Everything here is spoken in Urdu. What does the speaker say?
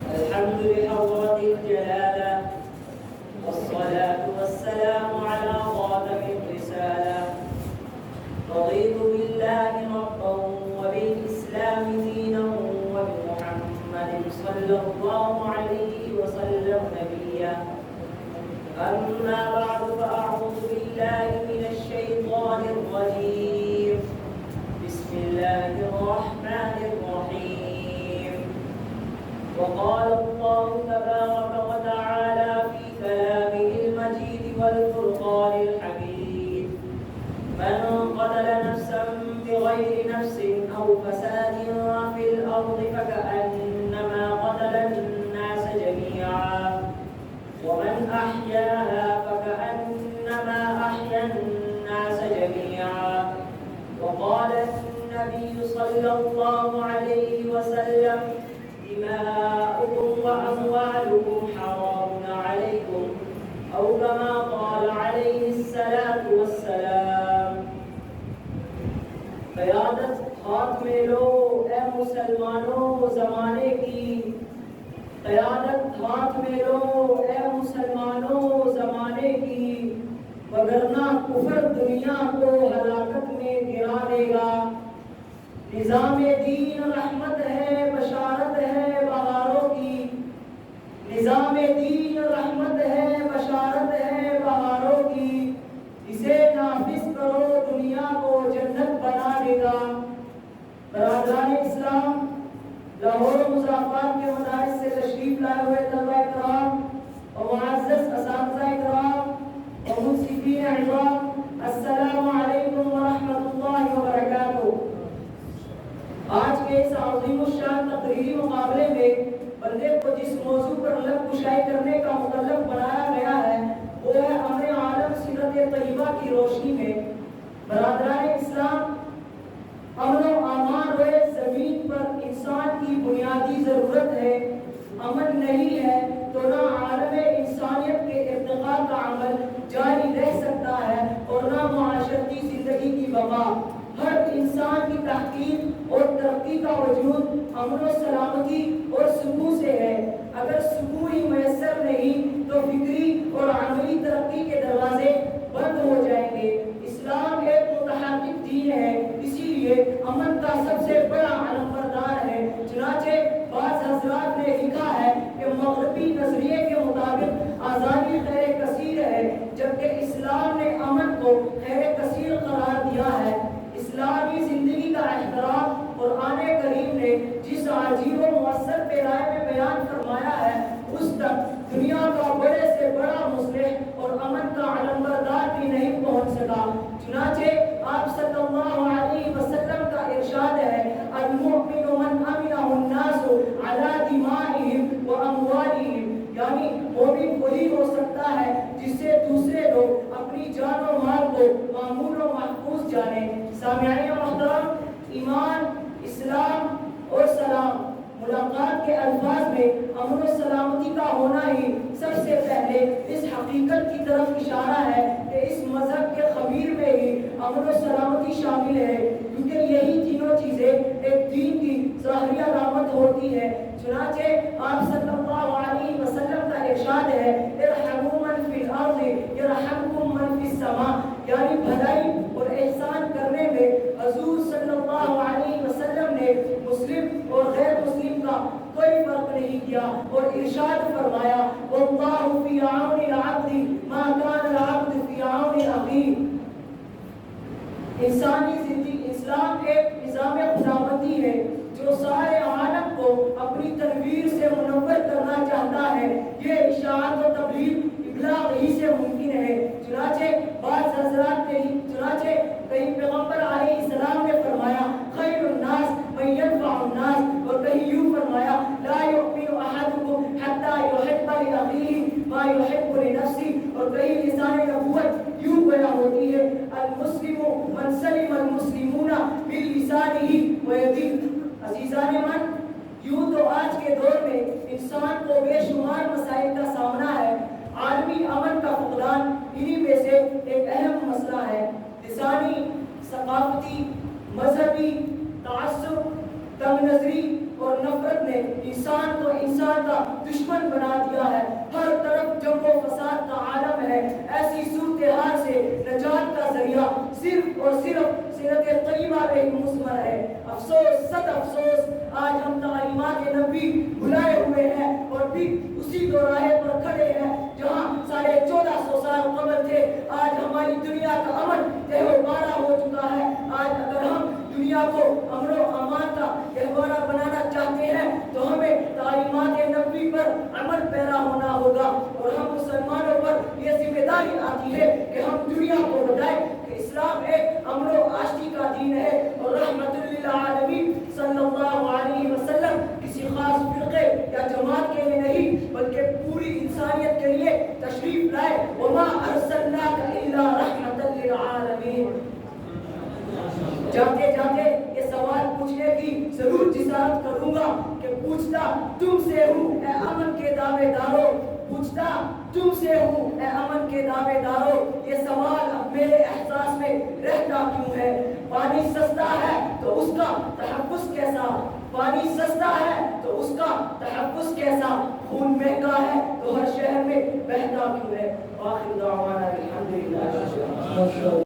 الحمد لحضرة الجلالة والصلاة والسلام على خاتم الرسالة. رضيت بالله ربا وبالإسلام دينا وبمحمد صلى الله عليه وسلم نبيا. أما بعد فأعوذ بالله من الشيطان الرجيم. بسم الله الرحمن الرحيم. وقال الله تبارك وتعالى في كلامه المجيد والفرقان الحميد: من قتل نفسا بغير نفس أو فساد في الأرض فكأنما قتل الناس جميعا ومن أحياها فكأنما أحيا الناس جميعا. وقال النبي صلى الله عليه وسلم: دماؤكم وأموالكم حرام عليكم، أو كما قال عليه الصلاة والسلام. قیادت ہاتھ میں لو اے مسلمانوں زمانے کی، قیادت ہاتھ میں لو اے مسلمانوں زمانے کی، وگرنہ کفر دنیا کو ہلاکت میں گرا دے گا۔ نظام دین رحمت ہے، بشارت ہے بہاروں کی، نظام دین رحمت ہے، بشارت ہے بہاروں کی، اسے نافذ کرو دنیا کو جنت بنا دے گا۔ برادران اسلام، لاہور و مظفرآباد کے مدارس سے تشریف لائے ہوئے طلبہ کرام اور معزز اساتذہ کرام اور منصفین احباب، السلام علیکم ورحمۃ اللہ وبرکاتہ۔ آج کے اس عظیم الشان تقریری مقابلے میں بندے کو جس موضوع پر لب کشائی کرنے کا مکلف بنایا گیا ہے وہ ہے امر عالم سیرت طیبہ کی روشنی میں۔ برادران اسلام، امن و امان روئے زمین پر انسان کی بنیادی ضرورت ہے۔ امن نہیں ہے تو نہ عالم انسانیت کے ارتقاء کا عمل جاری رہ سکتا ہے اور نہ معاشرتی زندگی کی بقا۔ ہر انسان کی تحقیق اور ترقی کا وجود امن و سلامتی اور سکون سے ہے۔ اگر سکون ہی میسر نہیں تو فکری اور عملی ترقی کے دروازے بند ہو جائیں گے۔ اسلام ایک متحرک دین ہے، اسی لیے امن کا سب سے بڑا علمبردار ہے۔ چنانچہ بعض حضرات نے لکھا ہے کہ مغربی نظریے کے مطابق آزادی خیر کثیر ہے، جبکہ اسلام نے امن کو خیر کثیر قرار دیا ہے۔ اسلامی زندگی کا احترام قرآن کریم نے جس عجیب و مؤثر پیرائے میں بیان فرمایا ہے اس تک دنیا کا بڑے سے بڑا مصلح اور امن کا علمبردار بھی نہیں پہنچ سکا۔ چنانچہ آپ صلی اللہ علیہ وسلم کا ارشاد ہے: المؤمن من امنہ الناس علی دمائہم و اموالہم، یعنی مومن وہی ہو سکتا ہے جس سے دوسرے لوگ اپنی جان و مال کو مامون و محفوظ جانیں۔ سامعین محترم، ایمان، اسلام اور سلام ملاقات کے الفاظ میں امن و سلامتی کا ہونا ہی سب سے پہلے اس حقیقت کی طرف اشارہ ہے کہ اس مذہب کے خمیر میں ہی امن و سلامتی شامل ہے، کیونکہ یہی تینوں چیزیں ایک دین کی ظاہری علامت ہوتی ہے۔ چنانچہ آپ صلی اللہ علیہ وسلم کا ارشاد ہے: ارحموا من فی الارض یرحمکم من فی السماء، یعنی بھلائی اور احسان کرنے میں حضور صلی اللہ علیہ وسلم نے مسلم اور غیر مسلم کا کوئی فرق نہیں کیا اور ارشاد فرمایا: واللہ فی عون العبد ما کان العبد فی عون اخیہ۔ انسانی زندگی اسلام ایک نظام خداوندی ہے جو سارے عالم کو اپنی تنویر سے منور کرنا چاہتا ہے۔ یہ اشاعت و تبلیغ ابلاغ ہی سے ممکن ہے۔ چنانچہ بعض حضرات نے کہیں پیغمبر علیہ السلام نے فرمایا: خیر الناس من ينفع الناس، اور کہیں یوں فرمایا: لا يؤمن احدكم حتى يحب لاخيه ما يحب لنفسه، اور کہیں لسان نبوت یوں بیان ہوتی ہے: المسلم من سلم المسلمون من لسانه ويده۔ عزیزان من، یوں تو آج کے دور میں انسان کو بے شمار مسائل کا سامنا ہے۔ عالمی امن کا فقدان انہی میں سے ایک اہم مسئلہ ہے۔ لسانی، ثقافتی، مذہبی تعصب، تنگ تنگ نظری اور نفرت نے انسان کو انسان کا دشمن بنا دیا ہے. ہر طرف جنگ و فساد کا عالم ہے. ایسی صورتحال سے نجات کا ذریعہ صرف اور صرف سیرت طیبہ پہ مستمر ہے. افسوس صد افسوس آج ہم تعلیمات نبی بھلائے ہوئے ہیں اور بھی اسی دوراہے پر کھڑے ہیں جہاں 1450 سال قبل تھے. آج ہماری دنیا کا امن تہو مارا ہو چکا ہے. آج اگر ہم دنیا کو امن و امان کا گہوارہ بنانا چاہتے ہیں تو ہمیں تعلیمات نبوی پر عمل پیرا ہونا ہوگا اور ہم مسلمانوں پر یہ ذمہ داری آتی ہے کہ ہم دنیا کو بتائیں کہ اسلام ایک امن و آشتی کا دین ہے اور رحمت للعالمین صلی اللہ علیہ وسلم کسی خاص فرقے یا جماعت کے لیے نہیں بلکہ پوری انسانیت کے لیے تشریف لائے. وما ارسلناک الا رحمت للعالمین. جاتے جاتے یہ سوال پوچھنے کی ضرور جسارت کروں گا کہ پوچھتا تم سے ہوں اے امن کے دعوے داروں, پوچھتا تم سے ہوں اے امن کے دعوے داروں. یہ سوال اب میرے احساس میں رہتا کیوں ہے؟ پانی سستا ہے تو اس کا تحفظ کیسا؟ پانی سستا ہے تو اس کا تحفظ کیسا؟ خون مہنگا ہے تو ہر شہر میں بہتا کیوں ہے؟ آخر دعوانا الحمدللہ.